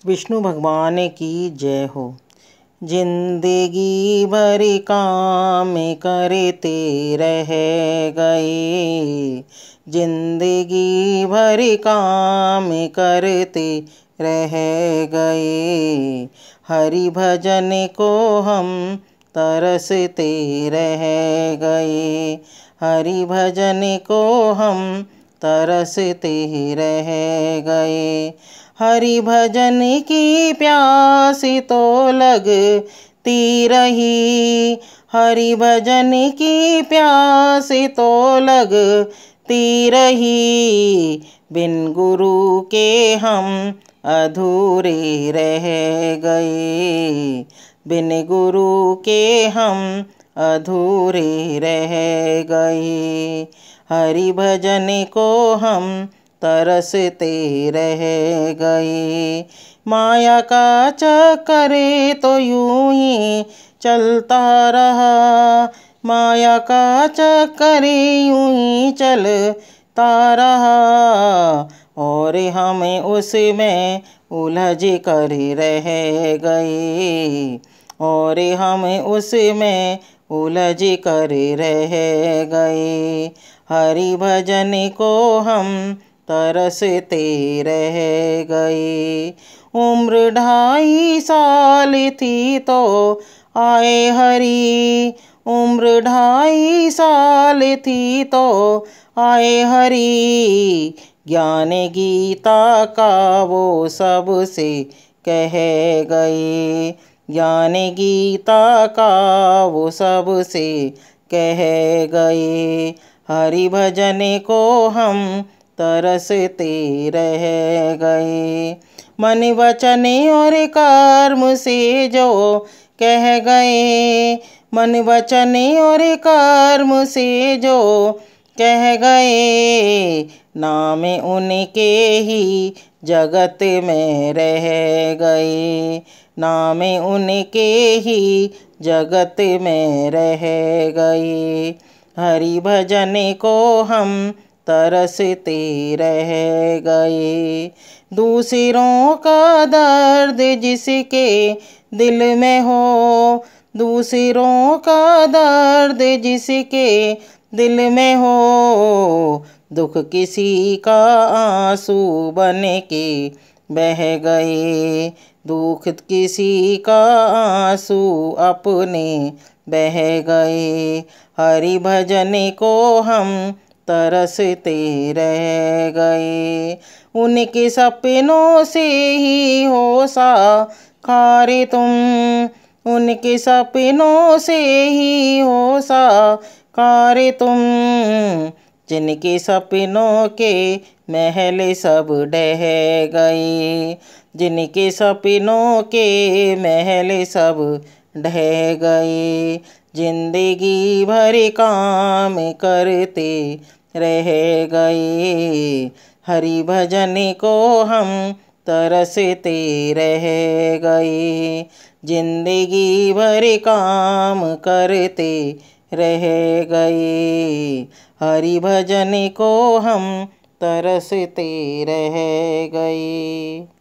विष्णु भगवान की जय हो। जिंदगी भर काम करते रह गए, जिंदगी भर काम करते रह गए। हरि भजन को हम तरसते रह गए, हरि भजन को हम तरसते रह गए। हरि भजन की प्यास तो लगती रही, हरि भजन की प्यास तो लगती रही। बिन गुरु के हम अधूरे रह गए, बिन गुरु के हम अधूरे रह गए। हरि भजन को हम तरसते रह गए। माया का चक्कर तो यूं ही चलता रहा, माया का चक्कर यूं ही चलता रहा। और हम उसमें उलझ कर रह गए, और हम उसमें उलझ कर रह गए। हरि भजन को हम तरसते रह गए। उम्र 2.5 साल थी तो आए हरि, उम्र 2.5 साल थी तो आए हरि। ज्ञान गीता का वो सबसे कह गए, ज्ञान गीता का वो सबसे कह गए। हरि भजन को हम तरसते रह गए। मन वचन और कर्म से जो कह गए, मन वचन और कर्म से जो कह गए। नाम उनके ही जगत में रह गए, नाम उनके ही जगत में रह गए। हरि भजन को हम तरसते रह गए। दूसरों का दर्द जिसके दिल में हो, दूसरों का दर्द जिसके दिल में हो। दुख किसी का आंसू बन के बह गए, दुख किसी का आंसू अपने बह गए। हरि भजन को हम तरसते रह गए। उनके सपनों से ही हो साकार तुम, उनके सपनों से ही हो साकार तुम। जिनके सपनों के महल सब ढह गए, जिनके सपनों के महल सब ढह गए। जिंदगी भर काम करते रह गए। हरि भजन को हम तरसते रह गए। जिंदगी भर काम करते रह गए। हरि भजन को हम तरसते रह गए।